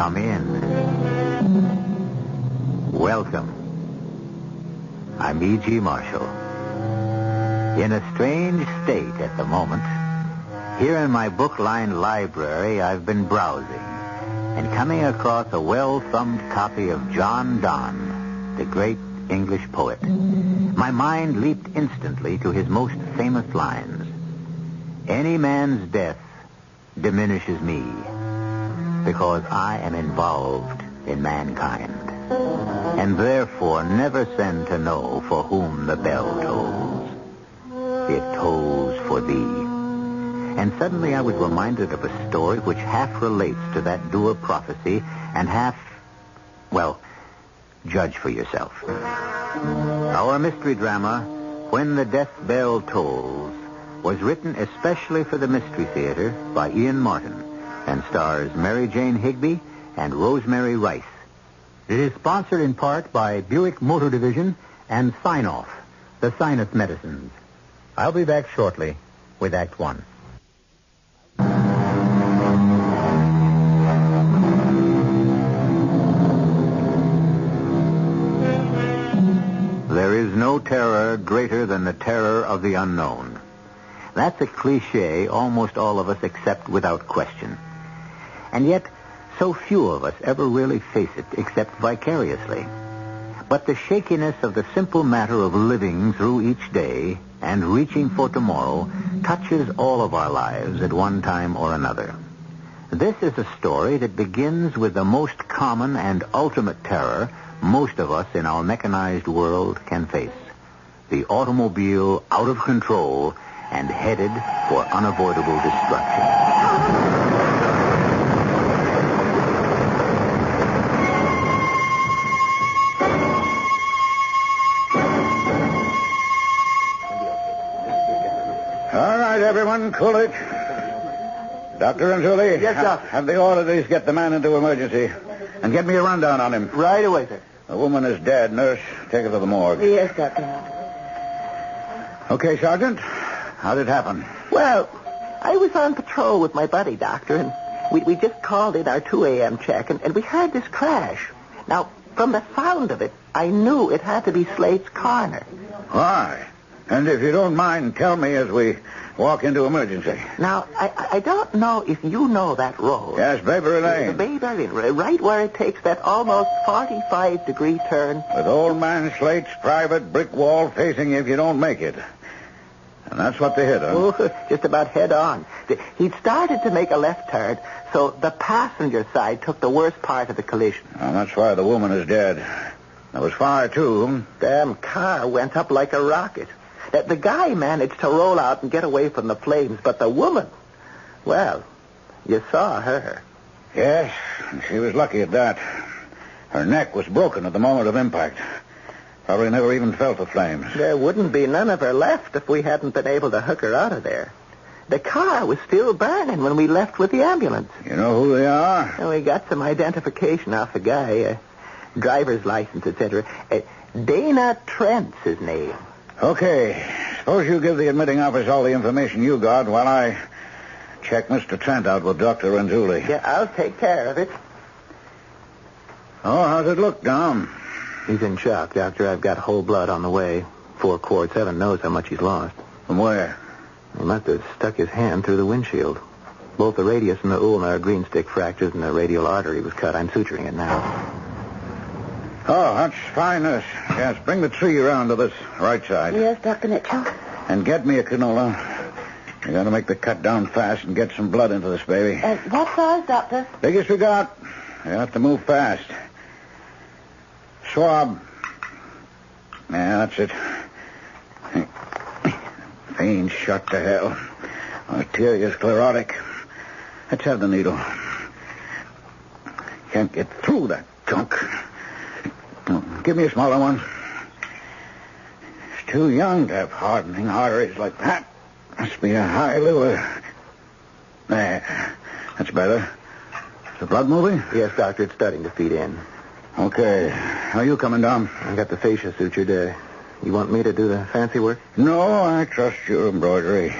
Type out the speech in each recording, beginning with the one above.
Come in. Welcome. I'm E.G. Marshall. In a strange state at the moment, here in my book-lined library, I've been browsing and coming across a well-thumbed copy of John Donne, the great English poet. My mind leaped instantly to his most famous lines. Any man's death diminishes me because I am involved in mankind, and therefore never send to know for whom the bell tolls. It tolls for thee. And suddenly I was reminded of a story which half relates to that doer prophecy and half, well, judge for yourself. Our mystery drama, When the Death Bell Tolls, was written especially for the Mystery Theater by Ian Martin and stars Mary Jane Higby and Rosemary Rice. It is sponsored in part by Buick Motor Division and Sign-Off, the sinus medicines. I'll be back shortly with Act One. There is no terror greater than the terror of the unknown. That's a cliché almost all of us accept without question. And yet, so few of us ever really face it except vicariously. But the shakiness of the simple matter of living through each day and reaching for tomorrow touches all of our lives at one time or another. This is a story that begins with the most common and ultimate terror most of us in our mechanized world can face. The automobile out of control and headed for unavoidable destruction. All right, everyone, cool it. Dr. Anzuli. Yes, sir. Have the orderlies get the man into emergency and get me a rundown on him. Right away, sir. The woman is dead. Nurse, take her to the morgue. Yes, Doctor. Okay, Sergeant. How did it happen? Well, I was on patrol with my buddy, Doctor, and we just called in our 2 a.m. check, and we heard this crash. Now, from the sound of it, I knew it had to be Slate's Corner. Why? And if you don't mind, tell me as we walk into emergency. Now, I don't know if you know that road. Yes, Bayberry Lane. Bayberry Lane, right where it takes that almost 45-degree turn. With old man Slate's private brick wall facing you if you don't make it. And that's what they hit, huh? Oh, just about head on. He'd started to make a left turn, so the passenger side took the worst part of the collision. And that's why the woman is dead. There was fire, too. Damn car went up like a rocket. The guy managed to roll out and get away from the flames, but the woman, well, you saw her. Yes, and she was lucky at that. Her neck was broken at the moment of impact. Probably never even felt the flames. There wouldn't be none of her left if we hadn't been able to hook her out of there. The car was still burning when we left with the ambulance. You know who they are? And we got some identification off the guy, driver's license, etc. Dana Trent's his name. Okay. Suppose you give the admitting office all the information you got while I check Mr. Trent out with Dr. Anzuli. Yeah, I'll take care of it. Oh, how's it look, Dom? He's in shock, Doctor. I've got whole blood on the way. 4 quarts. Heaven knows how much he's lost. From where? He must have stuck his hand through the windshield. Both the radius and the ulnar green stick fractures and the radial artery was cut. I'm suturing it now. Oh, that's fine, nurse. Yes, bring the tree around to this right side. Yes, Dr. Mitchell. And get me a canola. You got to make the cut down fast and get some blood into this baby. What size, Doctor? Biggest we got. You have to move fast. Swab. Yeah, that's it. Veins shot to hell. Arteria's sclerotic. Let's have the needle. Can't get through that junk. Give me a smaller one. It's too young to have hardening arteries like that. Must be a high liver. There. That's better. Is the blood moving? Yes, Doctor. It's starting to feed in. Okay. How are you coming down? I got the fascia sutured. You want me to do the fancy work? No, I trust your embroidery.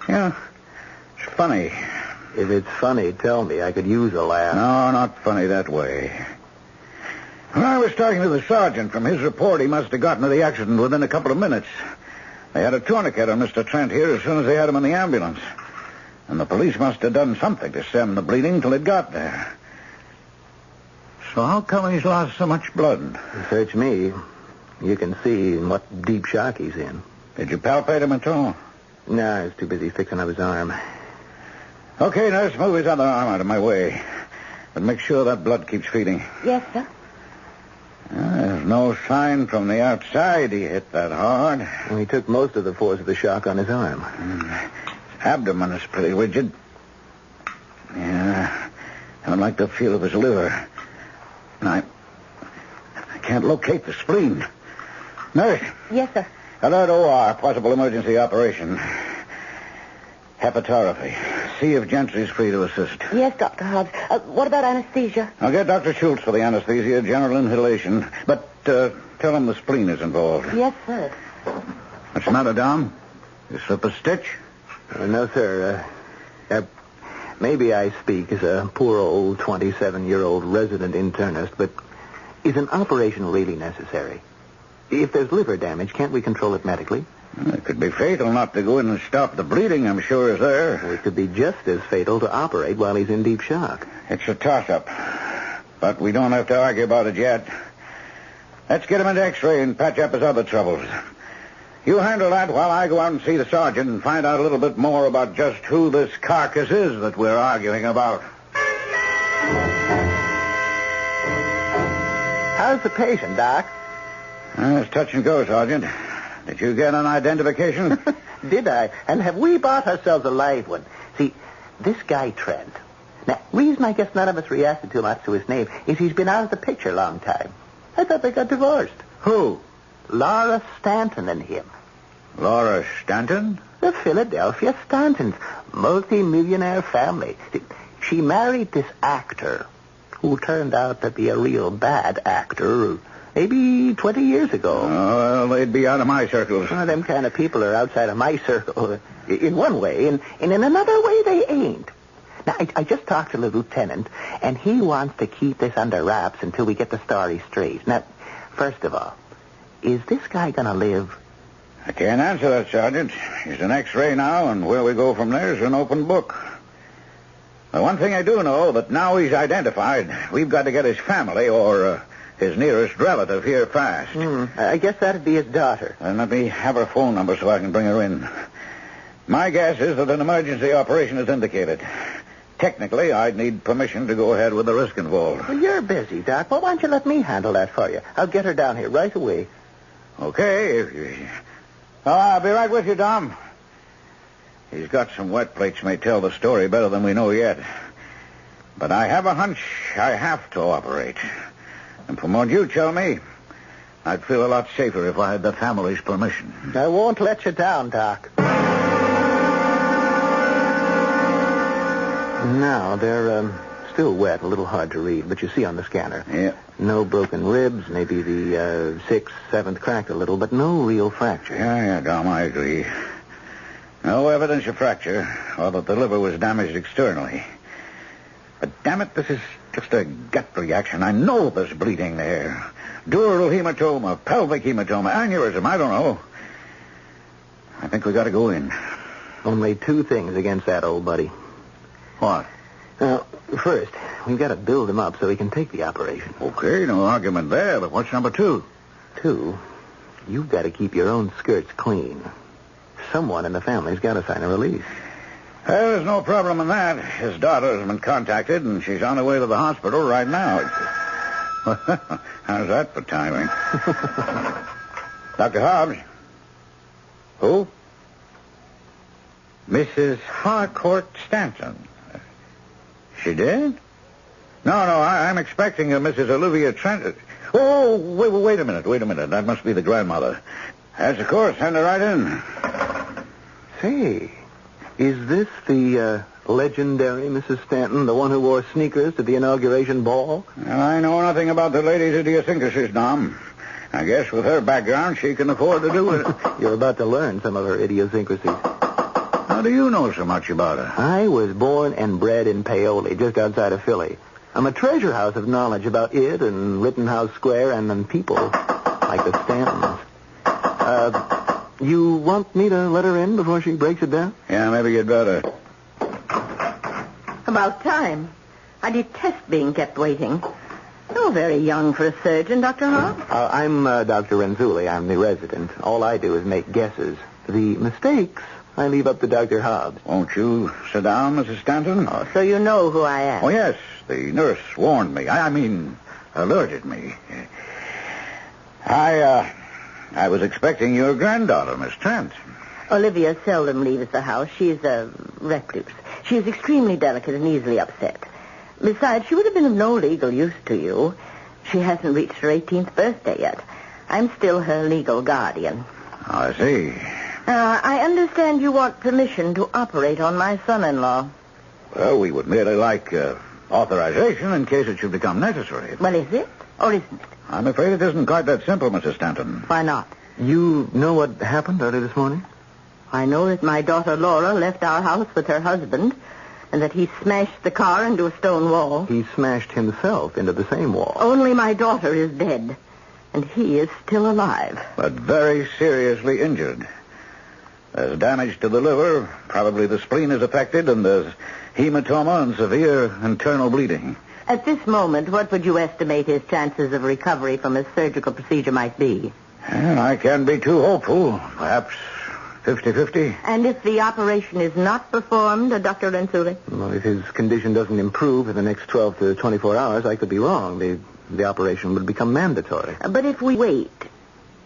Yeah. It's funny. If it's funny, tell me. I could use a laugh. No, not funny that way. When I was talking to the sergeant, from his report, he must have gotten to the accident within a couple of minutes. They had a tourniquet on Mr. Trent here as soon as they had him in the ambulance. And the police must have done something to stem the bleeding till it got there. So how come he's lost so much blood? Search me. You can see what deep shock he's in. Did you palpate him at all? No, I was too busy fixing up his arm. Okay, nurse, move his other arm out of my way. But make sure that blood keeps feeding. Yes, sir. There's no sign from the outside he hit that hard. Well, he took most of the force of the shock on his arm. His abdomen is pretty rigid. Yeah, I don't like the feel of his liver. And I can't locate the spleen. Nurse. Yes, sir. Alert OR, possible emergency operation. Hepatography. See if Gentry's free to assist. Yes, Dr. Hobbs. What about anesthesia? I'll get Dr. Schultz for the anesthesia, general inhalation. But tell him the spleen is involved. Yes, sir. What's the matter, Dom? You slip a stitch? No, sir. Maybe I speak as a poor old 27-year-old resident internist, but is an operation really necessary? If there's liver damage, can't we control it medically? It could be fatal not to go in and stop the bleeding, I'm sure, is there. It could be just as fatal to operate while he's in deep shock. It's a toss-up. But we don't have to argue about it yet. Let's get him into X-ray and patch up his other troubles. You handle that while I go out and see the sergeant and find out a little bit more about just who this carcass is that we're arguing about. How's the patient, Doc? It's touch and go, Sergeant. Did you get an identification? Did I? And have we bought ourselves a live one? See, this guy Trent. Now, reason I guess none of us reacted too much to his name is he's been out of the picture a long time. I thought they got divorced. Who? Laura Stanton and him. Laura Stanton? The Philadelphia Stantons. Multi-millionaire family. She married this actor who turned out to be a real bad actor maybe 20 years ago. Oh, well, they'd be out of my circles. Them kind of people are outside of my circle in one way, and in another way they ain't. Now, I just talked to the lieutenant, and he wants to keep this under wraps until we get the story straight. Now, first of all, is this guy going to live? I can't answer that, Sergeant. He's an X-ray now, and where we go from there is an open book. The one thing I do know, that now he's identified, we've got to get his family or his nearest relative here fast. I guess that'd be his daughter. And let me have her phone number so I can bring her in. My guess is that an emergency operation is indicated. Technically, I'd need permission to go ahead with the risk involved. Well, you're busy, Doc. Well, why don't you let me handle that for you? I'll get her down here right away. Okay. I'll be right with you, Dom. He's got some wet plates may tell the story better than we know yet. But I have a hunch I have to operate. And from what you tell me, I'd feel a lot safer if I had the family's permission. I won't let you down, Doc. Now, they're still wet, a little hard to read, but you see on the scanner. Yeah. No broken ribs, maybe the 6th, 7th cracked a little, but no real fracture. Yeah, Dom, I agree. No evidence of fracture, or that the liver was damaged externally. But damn it, this is just a gut reaction. I know there's bleeding there. Dural hematoma, pelvic hematoma, aneurysm, I don't know. I think we got to go in. Only 2 things against that old buddy. What? Now, first, we've got to build him up so he can take the operation. Okay, no argument there, but what's number 2? 2, you've got to keep your own skirts clean. Someone in the family's got to sign a release. Well, there's no problem in that. His daughter has been contacted, and she's on her way to the hospital right now. How's that for timing? Dr. Hobbs? Who? Mrs. Harcourt Stanton. She did? No, I'm expecting a Mrs. Olivia Trent. Oh, wait a minute. That must be the grandmother. Yes, of course. Send her right in. Say, is this the legendary Mrs. Stanton, the one who wore sneakers to the inauguration ball? Well, I know nothing about the lady's idiosyncrasies, Dom. I guess with her background, she can afford to do it. You're about to learn some of her idiosyncrasies. How do you know so much about her? I was born and bred in Paoli, just outside of Philly. I'm a treasure house of knowledge about it and Rittenhouse Square and then people like the Stantons. You want me to let her in before she breaks it down? Yeah, maybe you'd better. About time. I detest being kept waiting. You're very young for a surgeon, Dr. Hobbs. I'm Dr. Renzulli. I'm the resident. All I do is make guesses. The mistakes, I leave up to Dr. Hobbs. Won't you sit down, Mrs. Stanton? Oh, so you know who I am. Oh, yes. The nurse warned me. I mean, alerted me. I was expecting your granddaughter, Miss Trent. Olivia seldom leaves the house. She's a recluse. She is extremely delicate and easily upset. Besides, she would have been of no legal use to you. She hasn't reached her 18th birthday yet. I'm still her legal guardian. I see. I understand you want permission to operate on my son-in-law. Well, we would merely like authorization in case it should become necessary. Well, is it or isn't it? I'm afraid it isn't quite that simple, Mrs. Stanton. Why not? You know what happened early this morning? I know that my daughter Laura left our house with her husband and that he smashed the car into a stone wall. He smashed himself into the same wall. Only my daughter is dead, and he is still alive. But very seriously injured. There's damage to the liver, probably the spleen is affected, and there's hematoma and severe internal bleeding. At this moment, what would you estimate his chances of recovery from a surgical procedure might be? Well, I can't be too hopeful. Perhaps 50-50. And if the operation is not performed, Dr. Renzulli? Well, if his condition doesn't improve in the next 12 to 24 hours, I could be wrong. The operation would become mandatory. But if we wait,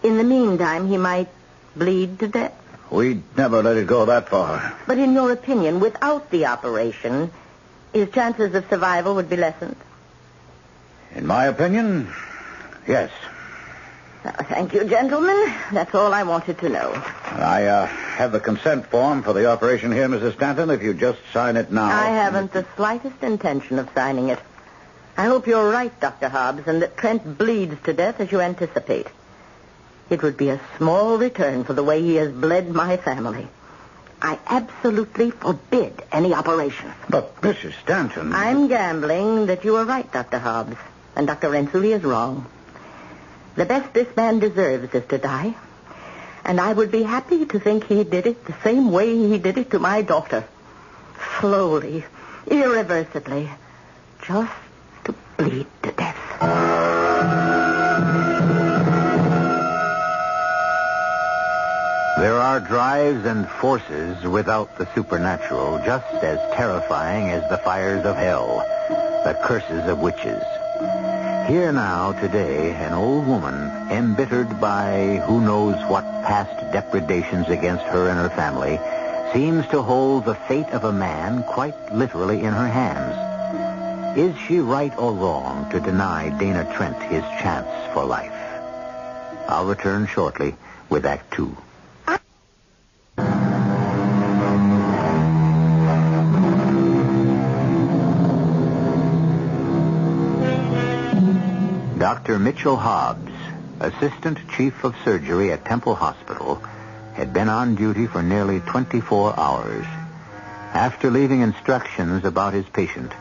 in the meantime, he might bleed to death. We'd never let it go that far. But in your opinion, without the operation, his chances of survival would be lessened? In my opinion, yes. Thank you, gentlemen. That's all I wanted to know. I have the consent form for the operation here, Mrs. Stanton, if you just sign it now. I haven't the slightest intention of signing it. I hope you're right, Dr. Hobbs, and that Trent bleeds to death as you anticipate. It would be a small return for the way he has bled my family. I absolutely forbid any operation. But, Mrs. Stanton... I'm gambling that you are right, Dr. Hobbs, and Dr. Renzulli is wrong. The best this man deserves is to die, and I would be happy to think he did it the same way he did it to my daughter. Slowly, irreversibly, just to bleed to death. There are drives and forces without the supernatural, just as terrifying as the fires of hell, the curses of witches. Here now, today, an old woman, embittered by who knows what past depredations against her and her family, seems to hold the fate of a man quite literally in her hands. Is she right or wrong to deny Dana Trent his chance for life? I'll return shortly with Act 2. Dr. Mitchell Hobbs, Assistant Chief of Surgery at Temple Hospital, had been on duty for nearly 24 hours. After leaving instructions about his patient,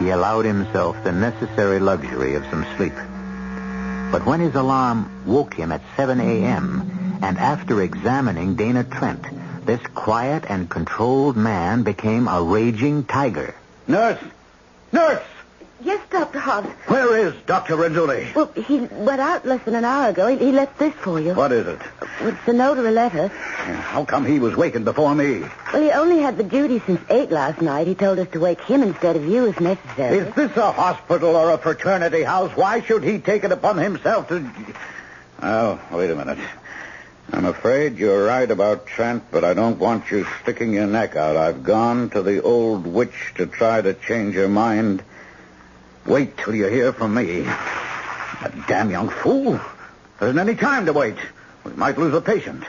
he allowed himself the necessary luxury of some sleep. But when his alarm woke him at 7 a.m., and after examining Dana Trent, this quiet and controlled man became a raging tiger. Nurse! Nurse! Yes, Dr. Hobbs. Where is Dr. Renzulli? Well, he went out less than an hour ago. He left this for you. What is it? It's a note or a letter. How come he was wakened before me? Well, he only had the duty since 8 last night. He told us to wake him instead of you if necessary. Is this a hospital or a fraternity house? Why should he take it upon himself to... Oh, wait a minute. I'm afraid you're right about Trent, but I don't want you sticking your neck out. I've gone to the old witch to try to change her mind. Wait till you hear from me. That damn young fool. There isn't any time to wait. We might lose a patient.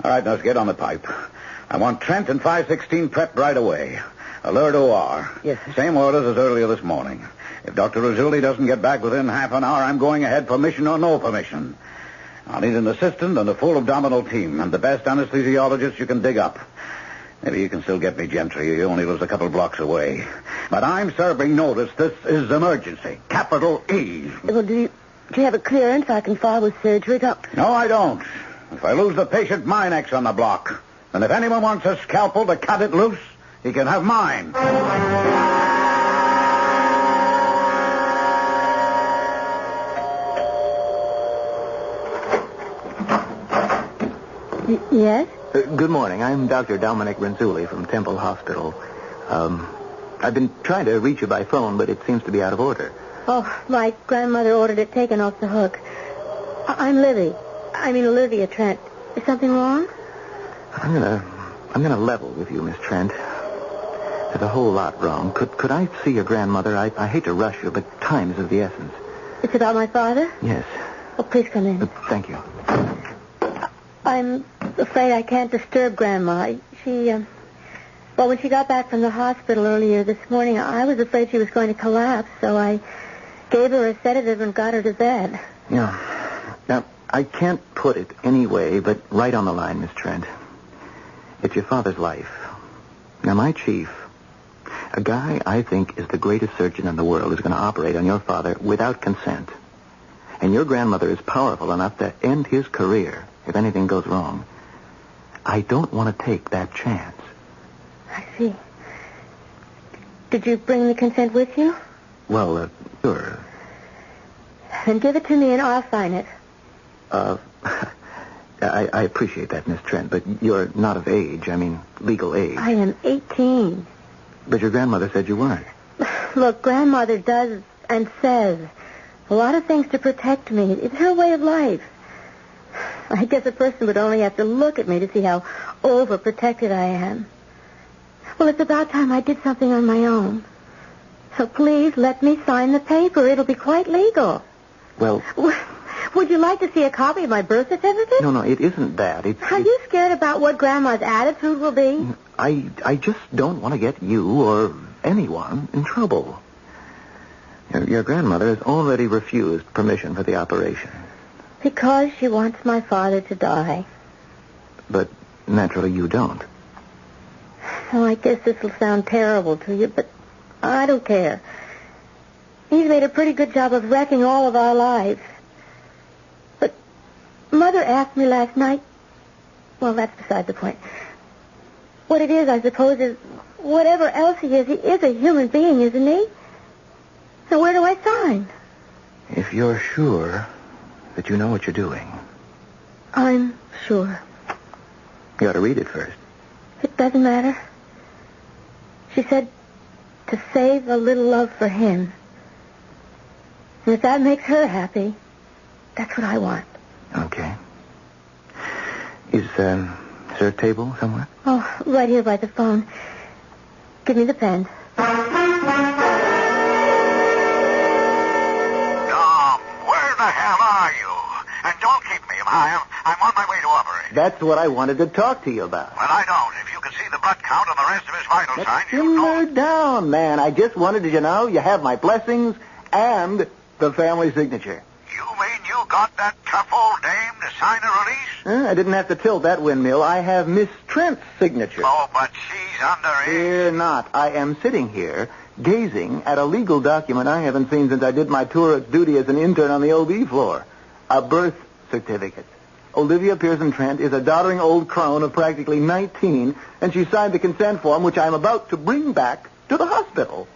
All right, now get on the pipe. I want Trent and 516 prepped right away. Alert OR. Yes, sir. Same orders as earlier this morning. If Dr. Renzulli doesn't get back within half an hour, I'm going ahead, permission or no permission. I'll need an assistant and a full abdominal team, and the best anesthesiologist you can dig up. Maybe you can still get me Gentry. He only lives a couple blocks away. But I'm serving notice. This is emergency. Capital E. Well, do you have a clearance I can file with surgery, Doctor? No, I don't. If I lose the patient, my neck's on the block. And if anyone wants a scalpel to cut it loose, he can have mine. Yes? Good morning. I'm Dr. Dominic Renzulli from Temple Hospital. I've been trying to reach you by phone, but it seems to be out of order. Oh, my grandmother ordered it taken off the hook. I'm Olivia Trent. Is something wrong? I'm gonna level with you, Miss Trent. There's a whole lot wrong. Could I see your grandmother? I hate to rush you, but time is of the essence. It's about my father? Yes. Oh, please come in. Thank you. I'm afraid I can't disturb Grandma. When she got back from the hospital earlier this morning, I was afraid she was going to collapse, so I gave her a sedative and got her to bed. Yeah. Now, I can't put it any way but right on the line, Miss Trent. It's your father's life. Now, my chief, a guy I think is the greatest surgeon in the world, is going to operate on your father without consent. And your grandmother is powerful enough to end his career if anything goes wrong. I don't want to take that chance. I see. Did you bring the consent with you? Well, sure. Then give it to me and I'll sign it. I appreciate that, Miss Trent, but you're not of age. I mean, legal age. I am 18. But your grandmother said you weren't. Look, Grandmother does and says a lot of things to protect me. It's her way of life. I guess a person would only have to look at me to see how overprotected I am. Well, it's about time I did something on my own. So please let me sign the paper. It'll be quite legal. Well... Would you like to see a copy of my birth certificate? No, it isn't that. Are you scared about what Grandma's attitude will be? I just don't want to get you or anyone in trouble. Your grandmother has already refused permission for the operation. Because she wants my father to die. But naturally you don't. Oh, I guess this will sound terrible to you, but I don't care. He's made a pretty good job of wrecking all of our lives. But Mother asked me last night... Well, that's beside the point. What it is, I suppose, is whatever else he is a human being, isn't he? So where do I sign? If you're sure that you know what you're doing. I'm sure. You ought to read it first. It doesn't matter. She said to save a little love for him. And if that makes her happy, that's what I want. Okay. Is there a table somewhere? Oh, right here by the phone. Give me the pen. I'm on my way to operate. That's what I wanted to talk to you about. Well, I don't. If you can see the blood count and the rest of his vital signs, you Simmer know. down, man. I just wanted you to know you have my blessings and the family signature. You mean you got that tough old dame to sign a release? I didn't have to tilt that windmill. I have Miss Trent's signature. Oh, but she's underage. Fear not. I am sitting here gazing at a legal document I haven't seen since I did my tour of duty as an intern on the OB floor. A birth certificate. Olivia Pearson Trent is a doddering old crone of practically 19, and she signed the consent form, which I'm about to bring back to the hospital.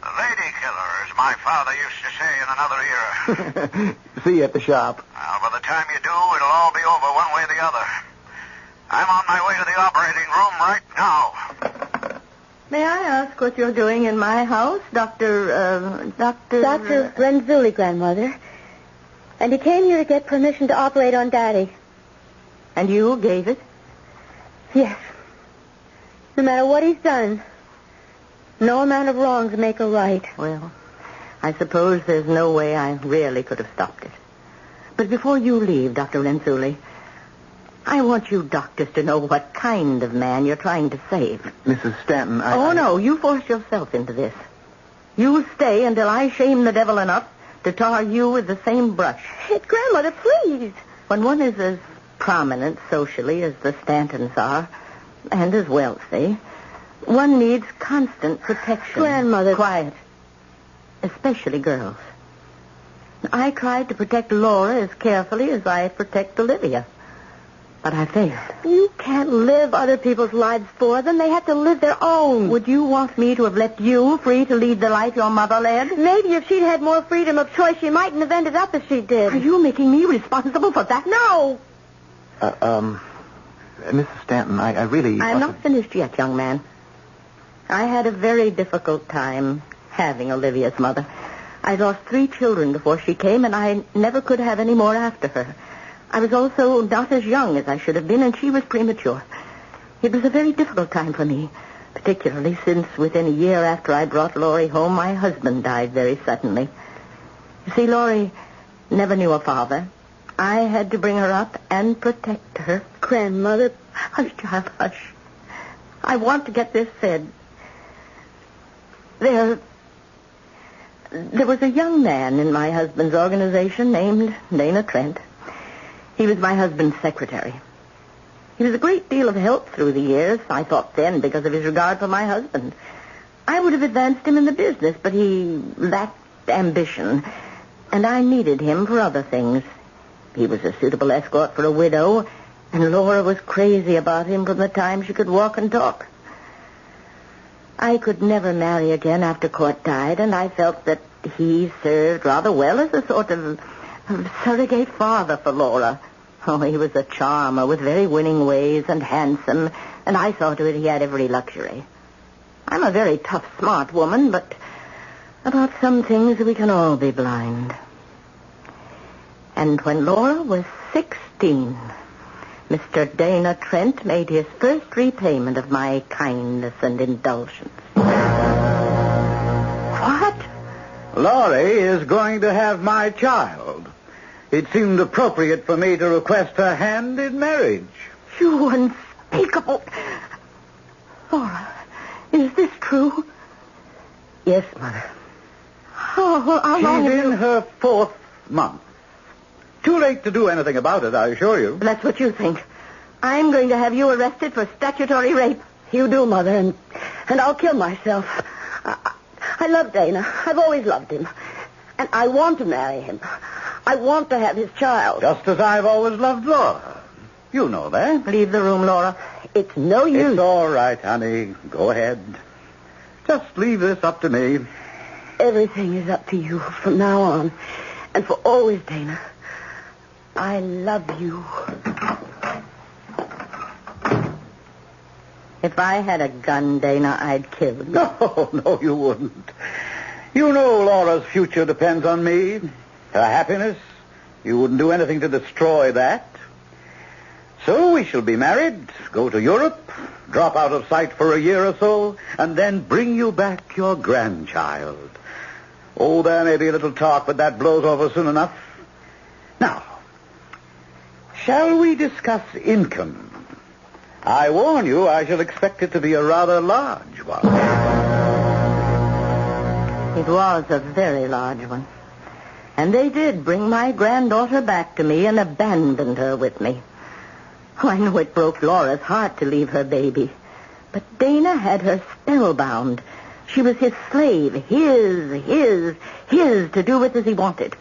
The lady killer, as my father used to say in another era. See you at the shop. Well, by the time you do, it'll all be over one way or the other. I'm on my way to the operating room right now. May I ask what you're doing in my house, Dr. Renzulli, Grandmother? And he came here to get permission to operate on Daddy. And you gave it? Yes. No matter what he's done, no amount of wrongs make a right. Well, I suppose there's no way I really could have stopped it. But before you leave, Dr. Renzulli, I want you doctors to know what kind of man you're trying to save. Mrs. Stanton, No, you force yourself into this. You stay until I shame the devil enough to tar you with the same brush. Grandmother, please. When one is as prominent socially as the Stantons are, and as wealthy, one needs constant protection. Grandmother. Quiet. Especially girls. I tried to protect Laura as carefully as I protect Olivia. But I failed. You can't live other people's lives for them. They have to live their own. Would you want me to have left you free to lead the life your mother led? Maybe if she'd had more freedom of choice, she mightn't have ended up as she did. Are you making me responsible for that? No! Mrs. Stanton, I really... I'm not finished yet, young man. I had a very difficult time having Olivia's mother. I lost 3 children before she came, and I never could have any more after her. I was also not as young as I should have been, and she was premature. It was a very difficult time for me, particularly since within a year after I brought Laurie home, my husband died very suddenly. You see, Laurie never knew a father. I had to bring her up and protect her. Grandmother. Hush, child, hush. I want to get this said. There was a young man in my husband's organization named Dana Trent. He was my husband's secretary. He was a great deal of help through the years, I thought then, because of his regard for my husband. I would have advanced him in the business, but he lacked ambition, and I needed him for other things. He was a suitable escort for a widow, and Laura was crazy about him from the time she could walk and talk. I could never marry again after Court died, and I felt that he served rather well as a sort of surrogate father for Laura. Oh, he was a charmer with very winning ways and handsome, and I saw to it he had every luxury. I'm a very tough, smart woman, but about some things we can all be blind. And when Laura was 16, Mr. Dana Trent made his first repayment of my kindness and indulgence. What? Laurie is going to have my child. It seemed appropriate for me to request her hand in marriage. You unspeakable... Laura, is this true? Yes, Mother. How long She's have in you... her 4th month. Too late to do anything about it, I assure you. That's what you think. I'm going to have you arrested for statutory rape. You do, Mother, and I'll kill myself. I love Dana. I've always loved him. And I want to marry him. I want to have his child. Just as I've always loved Laura. You know that. Leave the room, Laura. It's no use. It's all right, honey. Go ahead. Just leave this up to me. Everything is up to you from now on. And for always, Dana. I love you. If I had a gun, Dana, I'd kill you. No, you wouldn't. You know Laura's future depends on me. Her happiness. You wouldn't do anything to destroy that. So we shall be married, go to Europe, drop out of sight for a year or so, and then bring you back your grandchild. Oh, there may be a little talk, but that blows over soon enough. Now, shall we discuss income? I warn you, I shall expect it to be a rather large one. It was a very large one. And they did bring my granddaughter back to me and abandoned her with me. Oh, I know it broke Laura's heart to leave her baby. But Dana had her spellbound. She was his slave, his, to do with as he wanted.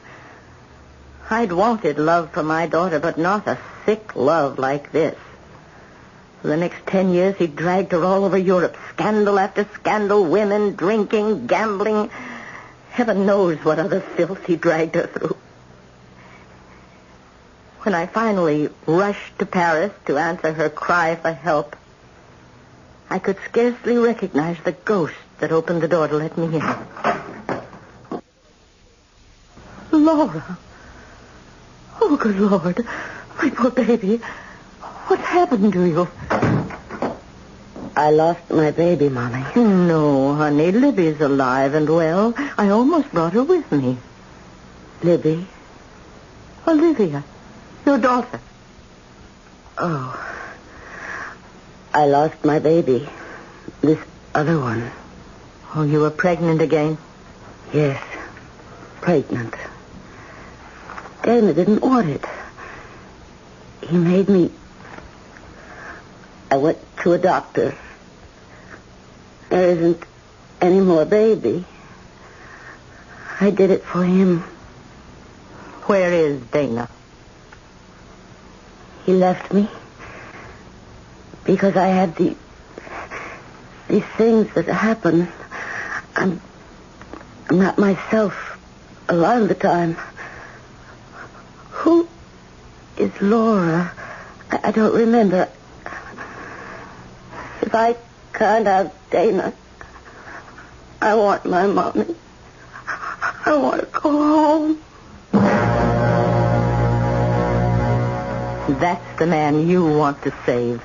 I'd wanted love for my daughter, but not a sick love like this. For the next 10 years, he dragged her all over Europe, scandal after scandal, women, drinking, gambling. Heaven knows what other filth he dragged her through. When I finally rushed to Paris to answer her cry for help, I could scarcely recognize the ghost that opened the door to let me in. Laura. Oh, good Lord. My poor baby. What's happened to you? I lost my baby, Mommy. No, honey. Libby's alive and well. I almost brought her with me. Libby? Olivia, your daughter. Oh. I lost my baby. This other one. Oh, you were pregnant again? Yes. Pregnant. Dana didn't want it. He made me... I went to a doctor. There isn't any more baby. I did it for him. Where is Dana? He left me because I had these things that happen. I'm not myself a lot of the time. Who is Laura? I don't remember. If I can't have Dana, I want my mommy. I want to go home. That's the man you want to save.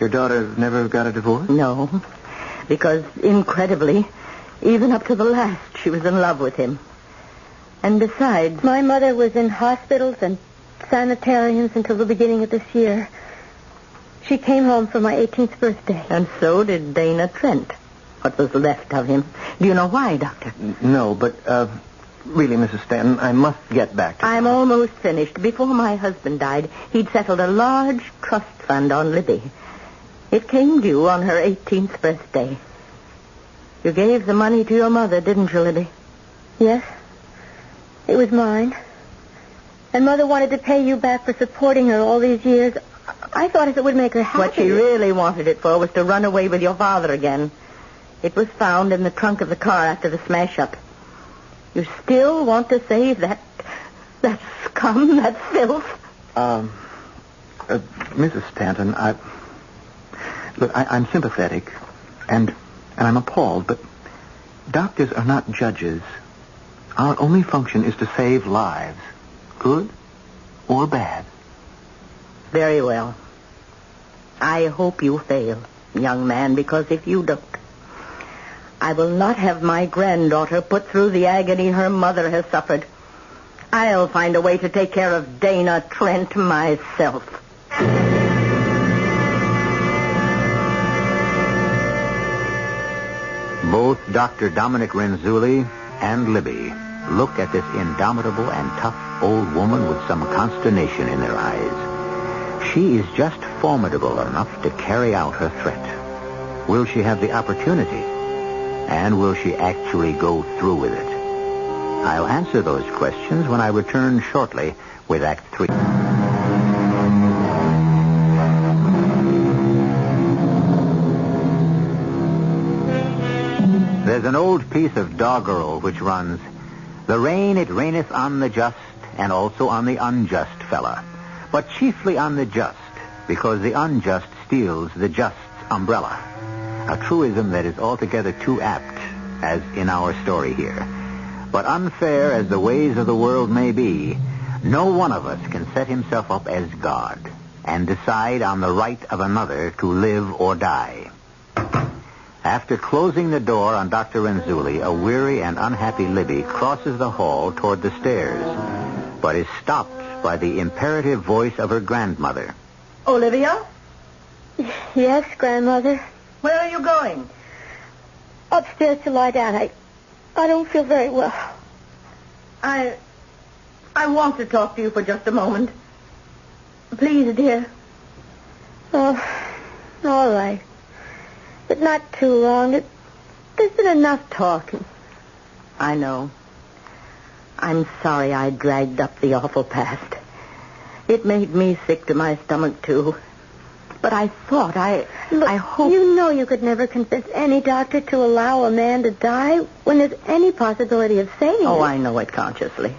Your daughter never got a divorce? No, because incredibly, even up to the last, she was in love with him. And besides... My mother was in hospitals and sanitariums until the beginning of this year. She came home for my 18th birthday. And so did Dana Trent. What was left of him. Do you know why, Doctor? No, but, really, Mrs. Stanton, I must get back to... I'm almost finished. Before my husband died, he'd settled a large trust fund on Libby. It came due on her 18th birthday. You gave the money to your mother, didn't you, Libby? Yes. It was mine. And Mother wanted to pay you back for supporting her all these years. I thought if it would make her happy... What she really wanted it for was to run away with your father again. It was found in the trunk of the car after the smash-up. You still want to save that scum, that filth? Mrs. Stanton, I'm sympathetic, and I'm appalled, but doctors are not judges. Our only function is to save lives, good or bad. Very well. I hope you fail, young man, because if you don't, I will not have my granddaughter put through the agony her mother has suffered. I'll find a way to take care of Dana Trent myself. Both Dr. Dominic Renzulli and Libby look at this indomitable and tough old woman with some consternation in their eyes. She is just formidable enough to carry out her threat. Will she have the opportunity? And will she actually go through with it? I'll answer those questions when I return shortly with Act 3. There's an old piece of doggerel which runs, "The rain it raineth on the just, and also on the unjust fella, but chiefly on the just, because the unjust steals the just's umbrella." A truism that is altogether too apt, as in our story here. But unfair as the ways of the world may be, no one of us can set himself up as God and decide on the right of another to live or die. After closing the door on Dr. Renzulli, a weary and unhappy Libby crosses the hall toward the stairs, but is stopped by the imperative voice of her grandmother. Olivia? Yes, Grandmother? Where are you going? Upstairs to lie down. I don't feel very well. I want to talk to you for just a moment. Please, dear. Oh, all right. But not too long. There's been enough talking. I know. I'm sorry I dragged up the awful past. It made me sick to my stomach, too. But I thought I hope... You know you could never convince any doctor to allow a man to die when there's any possibility of saving him. Oh, I know it consciously.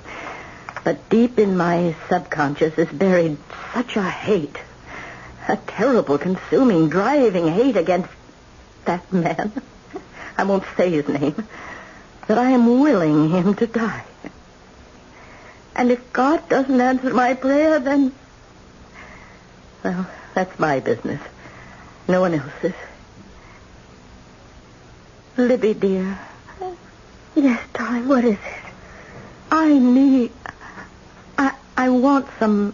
But deep in my subconscious is buried such a hate. A terrible, consuming, driving hate against that man. I won't say his name. That I am willing him to die. And if God doesn't answer my prayer, then... Well, that's my business. No one else's. Libby, dear. Yes, darling, what is it? I want some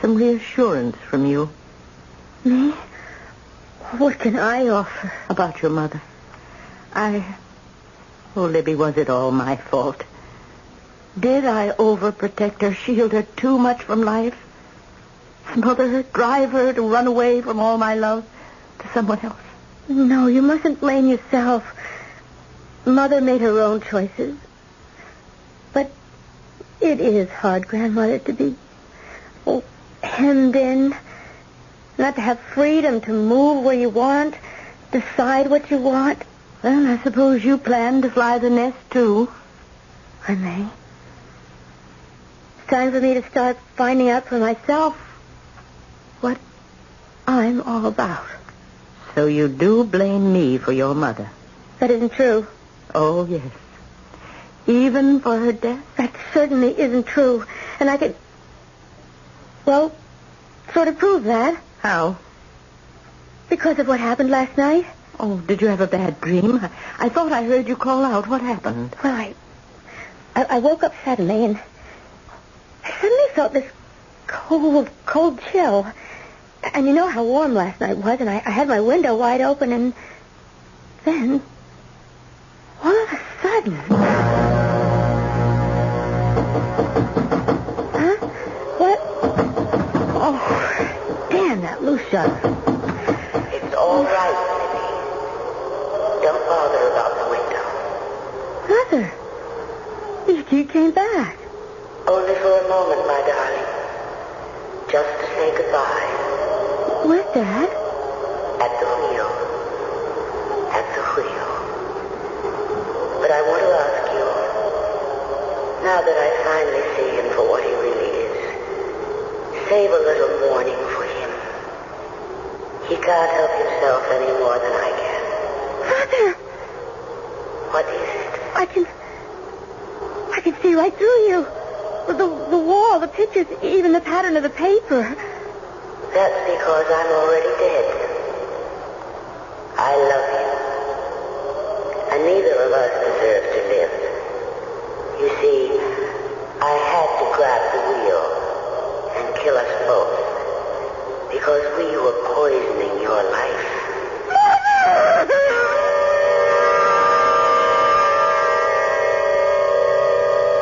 reassurance from you. Me? What can I offer? About your mother. Oh, Libby, was it all my fault? Did I overprotect her, shield her too much from life? smother her, drive her to run away from all my love to someone else. No, you mustn't blame yourself. Mother made her own choices. But it is hard, Grandmother, to be hemmed in. Not to have freedom to move where you want, decide what you want. Well, I suppose you plan to fly the nest, too. I may. It's time for me to start finding out for myself what I'm all about. So you do blame me for your mother? That isn't true. Oh, yes. Even for her death? That certainly isn't true. And I could, well, sort of prove that. How? Because of what happened last night. Oh, did you have a bad dream? I thought I heard you call out. What happened? Well, I woke up suddenly, and I suddenly felt this cold chill. And you know how warm last night was, and I had my window wide open, and then, all of a sudden... Huh? What? Oh, damn, that loose shutter. It's all right, Libby. Don't bother about the window. Mother, you came back. Only for a moment, my darling. Just to say goodbye. Where's Dad? At the wheel. At the wheel. But I want to ask you, now that I finally see him for what he really is, save a little mourning for him. He can't help himself any more than I can. Mother! What is it? I can see right through you. The wall, the pictures, even the pattern of the paper. That's because I'm already dead. I love you. And neither of us deserves to live. You see, I had to grab the wheel and kill us both because we were poisoning your life.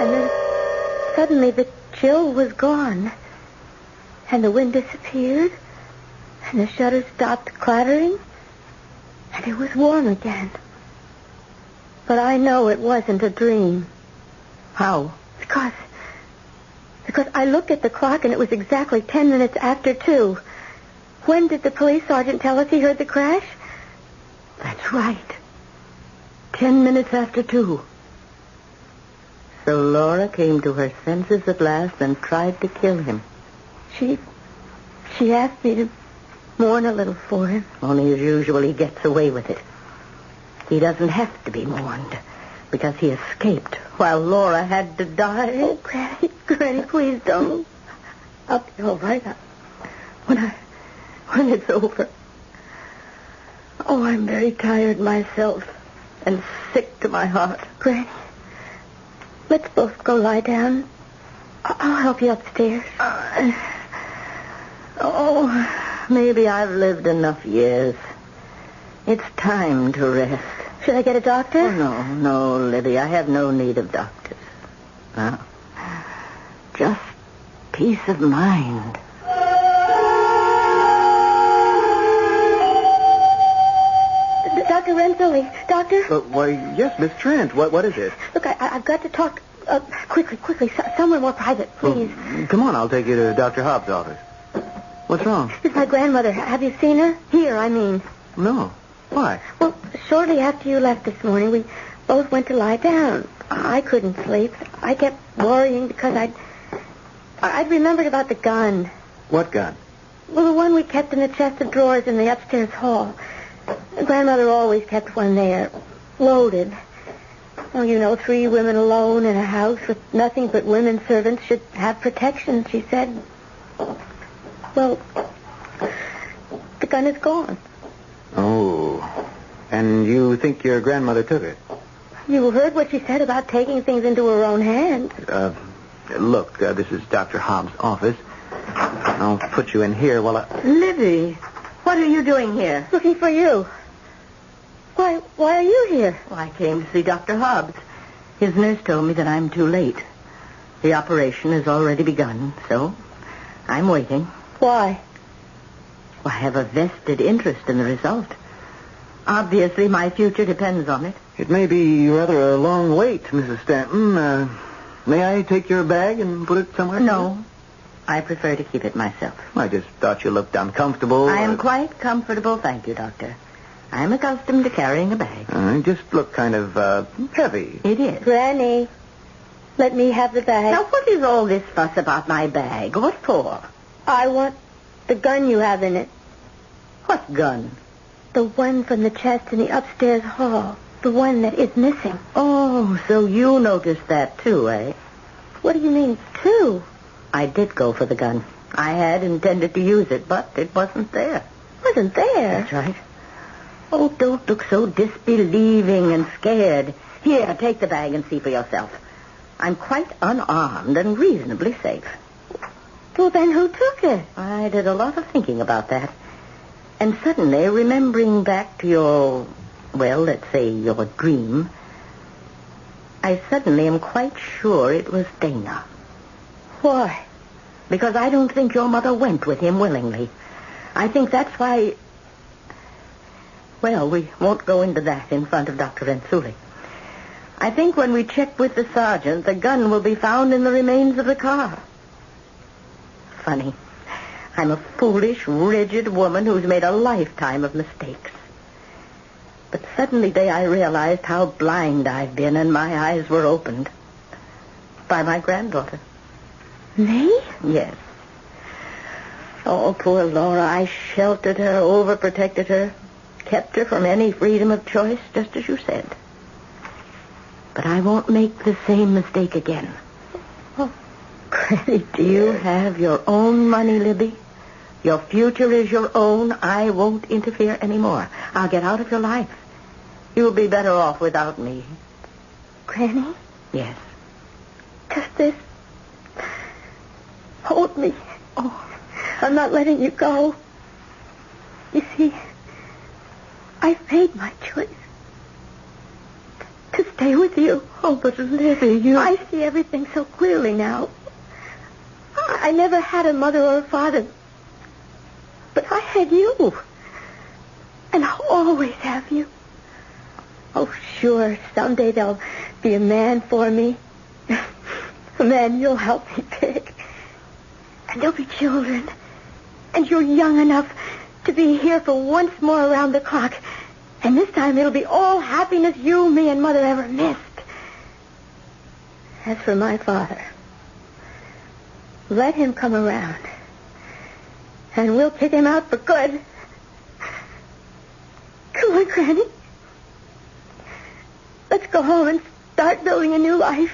And then suddenly the chill was gone. And the wind disappeared. And the shutters stopped clattering. And it was warm again. But I know it wasn't a dream. How? Because I looked at the clock and it was exactly 10 minutes after 2. When did the police sergeant tell us he heard the crash? That's right. 10 minutes after 2. So Laura came to her senses at last and tried to kill him. She asked me to mourn a little for him. Only as usual, he gets away with it. He doesn't have to be mourned because he escaped while Laura had to die. Oh, Granny, please don't. I'll be all right. When it's over. Oh, I'm very tired myself and sick to my heart. Granny, let's both go lie down. I'll help you upstairs. Maybe I've lived enough years. It's time to rest. Should I get a doctor? Oh, no, Libby. I have no need of doctors. No. Just peace of mind. Dr. Renzulli. Doctor? Why, yes, Miss Trent. What is it? Look, I've got to talk quickly. Somewhere more private, please. Come on, I'll take you to Dr. Hobbs' office. What's wrong? This is my grandmother. Have you seen her? Here, I mean. No. Why? Well, shortly after you left this morning, we both went to lie down. I couldn't sleep. I kept worrying because I'd remembered about the gun. What gun? Well, the one we kept in the chest of drawers in the upstairs hall. Grandmother always kept one there, loaded. Well, 3 women alone in a house with nothing but women servants should have protection, she said. Well, the gun is gone. Oh. And you think your grandmother took it? You heard what she said about taking things into her own hands. Look, this is Dr. Hobbs' office. I'll put you in here while I... Libby, what are you doing here? Looking for you. Why are you here? Well, I came to see Dr. Hobbs. His nurse told me that I'm too late. The operation has already begun, so I'm waiting. Why? Well, I have a vested interest in the result. Obviously, my future depends on it. It may be rather a long wait, Mrs. Stanton. May I take your bag and put it somewhere? No. I prefer to keep it myself. I just thought you looked uncomfortable. I am quite comfortable, thank you, Doctor. I'm accustomed to carrying a bag. I just look kind of heavy. It is. Granny, let me have the bag. Now, what is all this fuss about my bag? What for? I want the gun you have in it. What gun? The one from the chest in the upstairs hall. The one that is missing. Oh, so you noticed that too, eh? What do you mean, two? I did go for the gun. I had intended to use it, but it wasn't there. Wasn't there? That's right. Oh, don't look so disbelieving and scared. Here, take the bag and see for yourself. I'm quite unarmed and reasonably safe. Well, then who took it? I did a lot of thinking about that. And suddenly, remembering back to your, well, let's say your dream, I suddenly am quite sure it was Dana. Why? Because I don't think your mother went with him willingly. I think that's why... Well, we won't go into that in front of Dr. Renzulli. I think when we check with the sergeant, the gun will be found in the remains of the car. Funny. I'm a foolish, rigid woman who's made a lifetime of mistakes. But suddenly I realized how blind I've been, and my eyes were opened by my granddaughter. Me? Yes. Oh, poor Laura. I sheltered her, overprotected her, kept her from any freedom of choice, just as you said. But I won't make the same mistake again. Oh, Granny, do you have your own money, Libby? Your future is your own. I won't interfere anymore. I'll get out of your life. You'll be better off without me. Granny? Yes. Just this. Hold me. Oh, I'm not letting you go. You see, I've made my choice. To stay with you. Oh, but Libby, you... I see everything so clearly now. I never had a mother or a father. But I had you. And I'll always have you. Oh, sure, someday there'll be a man for me. A man you'll help me pick. And there'll be children. And you're young enough to be here for once more around the clock. And this time it'll be all happiness you, me, and Mother ever missed. As for my father, let him come around. And we'll kick him out for good. Come on, Granny. Let's go home and start building a new life.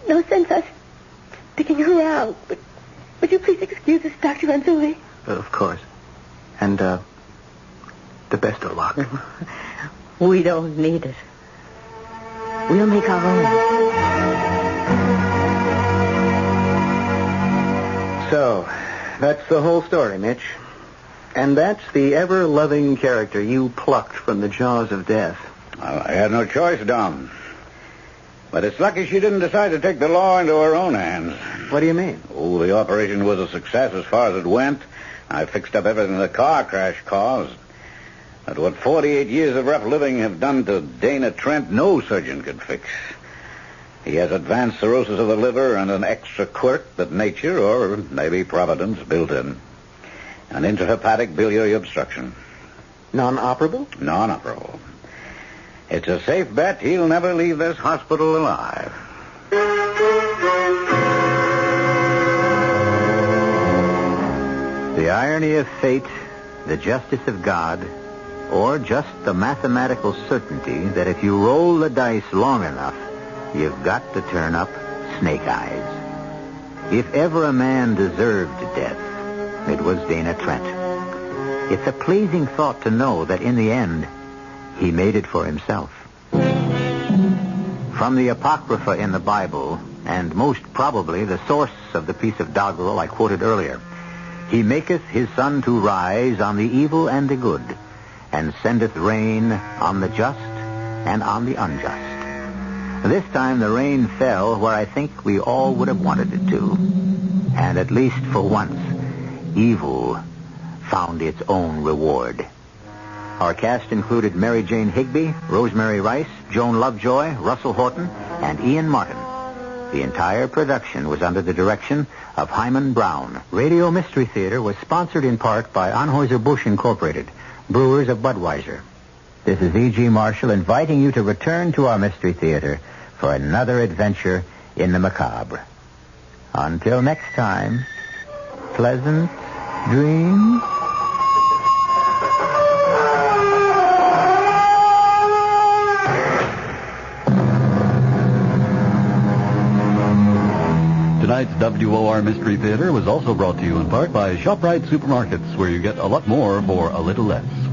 No sense us sticking around. Would you please excuse us, Dr. Renzulli? Of course. And, the best of luck. We don't need it. We'll make our own. So, that's the whole story, Mitch. And that's the ever-loving character you plucked from the jaws of death. Well, I had no choice, Dom. But it's lucky she didn't decide to take the law into her own hands. What do you mean? Oh, the operation was a success as far as it went. I fixed up everything the car crash caused. But what 48 years of rough living have done to Dana Trent, no surgeon could fix. He has advanced cirrhosis of the liver and an extra quirk that nature, or maybe Providence, built in. An intrahepatic biliary obstruction. Non-operable? Non-operable. It's a safe bet he'll never leave this hospital alive. The irony of fate, the justice of God, or just the mathematical certainty that if you roll the dice long enough, you've got to turn up snake eyes. If ever a man deserved death, it was Dana Trent. It's a pleasing thought to know that in the end, he made it for himself. From the Apocrypha in the Bible, and most probably the source of the piece of doggerel I quoted earlier, he maketh his sun to rise on the evil and the good, and sendeth rain on the just and on the unjust. This time the rain fell where I think we all would have wanted it to. And at least for once, evil found its own reward. Our cast included Mary Jane Higby, Rosemary Rice, Joan Lovejoy, Russell Horton, and Ian Martin. The entire production was under the direction of Hyman Brown. Radio Mystery Theater was sponsored in part by Anheuser-Busch Incorporated, brewers of Budweiser. This is E.G. Marshall inviting you to return to our Mystery Theater for another adventure in the macabre. Until next time, pleasant dreams. Tonight's WOR Mystery Theater was also brought to you in part by ShopRite Supermarkets, where you get a lot more for a little less.